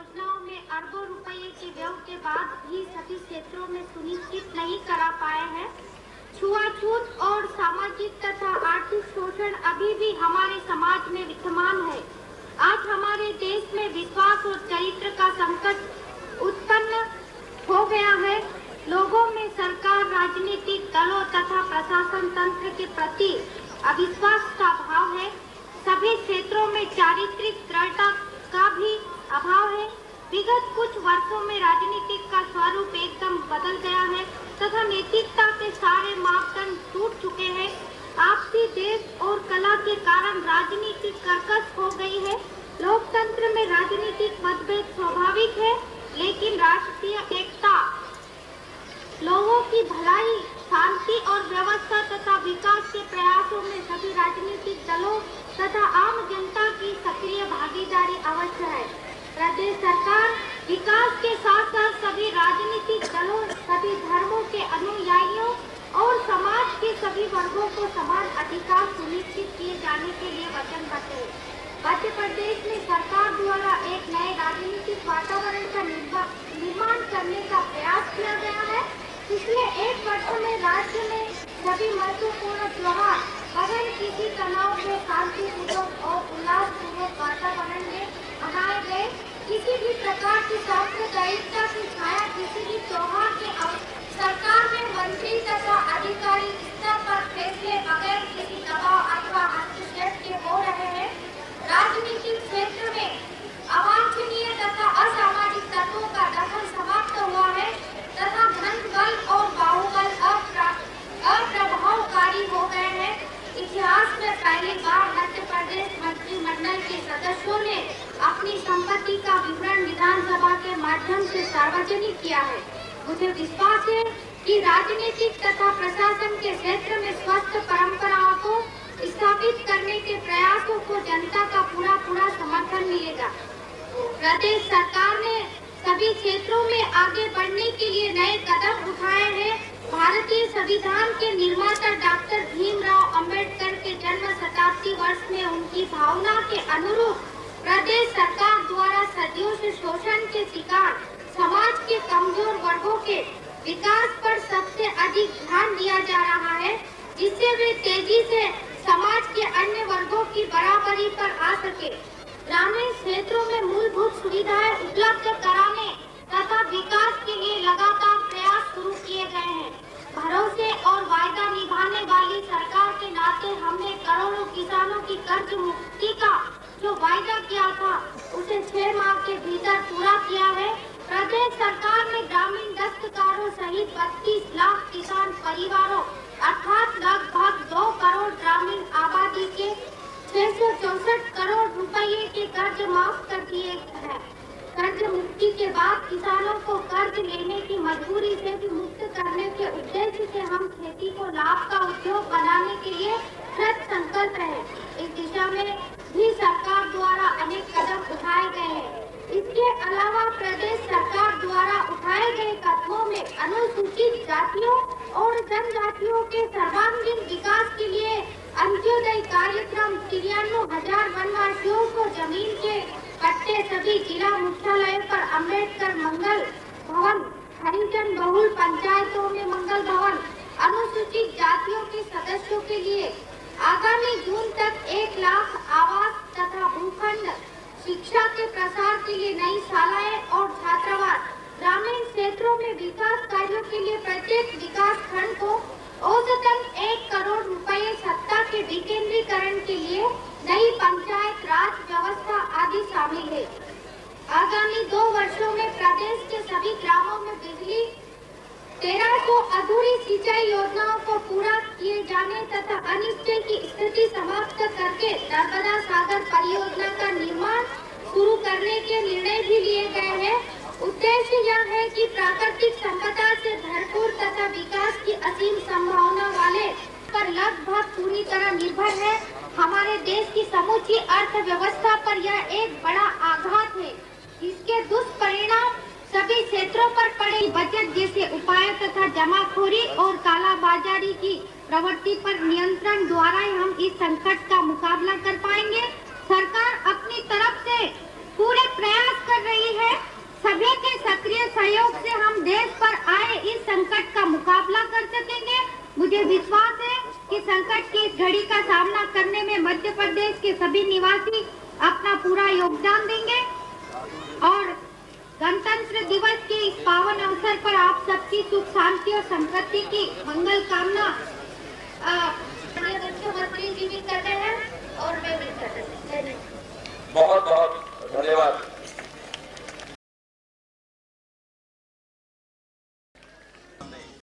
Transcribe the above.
योजनाओं में अरबों रुपए के व्यय के बाद भी सभी क्षेत्रों में सुनिश्चित नहीं करा पाए हैं। छुआछूत और सामाजिक तथा आर्थिक शोषण अभी भी हमारे समाज में विद्यमान है। आज हमारे देश में विश्वास और चरित्र का संकट उत्पन्न हो गया है। लोगों में सरकार, राजनीतिक दलों तथा प्रशासन तंत्र के प्रति अविश्वास का भाव है। सभी क्षेत्रों में चारित्रिक दृढ़ता का भी अभाव है। विगत कुछ वर्षों में राजनीतिक का स्वरूप एकदम बदल गया है तथा नैतिकता के सारे मापदंड टूट चुके हैं। आपसी देश और कला के कारण राजनीति कर्कश हो गई है। लोकतंत्र में राजनीतिक मतभेद स्वाभाविक है, लेकिन राष्ट्रीय एकता, लोगों की भलाई, शांति और व्यवस्था तथा विकास के प्रयासों में सभी राजनीतिक दलों तथा आम जनता की सक्रिय भागीदारी आवश्यक है। प्रदेश सरकार विकास के साथ साथ सभी राजनीतिक दलों, सभी धर्मों के अनुयायियों और समाज के सभी वर्गों को समान अधिकार सुनिश्चित किए जाने के लिए वचनबद्ध है। मध्य प्रदेश में सरकार द्वारा एक नए राजनीतिक वातावरण का निर्माण करने का प्रयास किया गया है। पिछले एक वर्ष में राज्य में सभी महत्वपूर्ण त्योहार बगैर किसी तनाव के शांतिपूर्वक और उल्लासपूर्वक वातावरण में मनाए गए। किसी भी प्रकार की सांप्रदायिकता की छाया किसी भी त्योहार के सरकार में मंत्री तथा अधिकारी स्तर पर फैसले बगैर किसी दबाव अथवा हस्तक्षेप के हो रहे हैं। राजनीतिक क्षेत्र में अवांछनीय तथा असामाजिक तत्वों का दखल समाप्त हुआ है तथा धन बल और बाहुबल अप्रभावकारी हो गए हैं। इतिहास में पहली बार मध्य प्रदेश मंत्रिमंडल के सदस्यों ने अपनी संपत्ति का विवरण विधानसभा के माध्यम से सार्वजनिक किया है। मुझे विश्वास है कि राजनीतिक तथा प्रशासन के क्षेत्र में स्वस्थ परंपराओं को स्थापित करने के प्रयासों को जनता का पूरा समर्थन मिलेगा। प्रदेश सरकार ने सभी क्षेत्रों में आगे बढ़ने के लिए नए कदम उठाए हैं। भारतीय संविधान के निर्माता डॉक्टर भीमराव अंबेडकर के जन्म शताब्दी वर्ष में उनकी भावना के अनुरूप प्रदेश सरकार द्वारा सदियों से शोषण के शिकार समाज के कमजोर वर्गों के विकास पर सबसे अधिक ध्यान दिया जा रहा है, जिससे वे तेजी से समाज के अन्य वर्गों की बराबरी पर आ सके। ग्रामीण क्षेत्रों में मूलभूत सुविधाएं उपलब्ध कराने तथा विकास के लिए लगातार प्रयास शुरू किए गए हैं। भरोसे और वायदा निभाने वाली सरकार के नाते हमने करोड़ों किसानों की कर्ज मुक्ति का जो वायदा किया था उसे 6 माह के भीतर पूरा किया है। प्रदेश सरकार ने ग्रामीण दस्तकारों सहित 32 लाख किसान परिवारों अर्थात लगभग 2 करोड़ ग्रामीण आबादी के 664 करोड़ रुपए के कर्ज माफ कर दिए हैं। कर्ज मुक्ति के बाद किसानों को कर्ज लेने की मजबूरी से भी मुक्त करने के उद्देश्य से हम खेती को लाभ का उद्योग बनाने के लिए कृत संकल्प है। इस दिशा में भी सरकार द्वारा अनेक कदम उठाए गए हैं। इसके अलावा प्रदेश सरकार द्वारा उठाए गए कदमों में अनुसूचित जातियों और जनजातियों के सर्वांगीण विकास के लिए अंत्योदय कार्यक्रम 93,000 वनवासियों को जमीन के पट्टे सभी जिला मुख्यालय पर अम्बेडकर मंगल भवन, हरिजन बहुल पंचायतों में मंगल भवन, अनुसूचित जातियों के सदस्यों के लिए आगामी जून तक 1 लाख आवास तथा भूखंड, शिक्षा के प्रसार के लिए नई शालाएं और छात्रावास, ग्रामीण क्षेत्रों में विकास कार्यों के लिए प्रत्येक विकास खंड को औसतन 1 करोड़ रुपए सत्ता के विकेंद्रीकरण के लिए नई पंचायत राज व्यवस्था आदि शामिल है। आगामी 2 वर्षों में प्रदेश के सभी ग्रामों में बिजली, 1300 अधूरी सिंचाई योजनाओं को पूरा किए जाने तथा अनिश्चय की स्थिति समाप्त करके नर्मदा सागर परियोजना का निर्माण शुरू करने के निर्णय भी लिए गए हैं। उद्देश्य यह है कि प्राकृतिक संपदा से भरपूर तथा विकास की असीम संभावना वाले पर लगभग पूरी तरह निर्भर है। हमारे देश की समूची अर्थव्यवस्था पर यह एक बड़ा आघात है। इसके दुष्परिणाम सभी क्षेत्रों पर पड़े। बचत जैसे उपाय तथा जमाखोरी और कालाबाजारी की प्रवृत्ति पर नियंत्रण द्वारा हम इस संकट का मुकाबला कर पाएंगे। सरकार अपनी तरफ से पूरे प्रयास कर रही है सभी के सक्रिय सहयोग से हम देश पर आए इस संकट का मुकाबला कर सकेंगे। मुझे विश्वास है कि संकट की इस घड़ी का सामना करने में मध्य प्रदेश के सभी निवासी अपना पूरा योगदान देंगे और गणतंत्र दिवस के इस पावन अवसर पर आप सबकी सुख शांति और समृद्धि की मंगल कामना मुख्यमंत्री जी भी कर रहे हैं और मैं भी कर रही हूँ। बहुत बहुत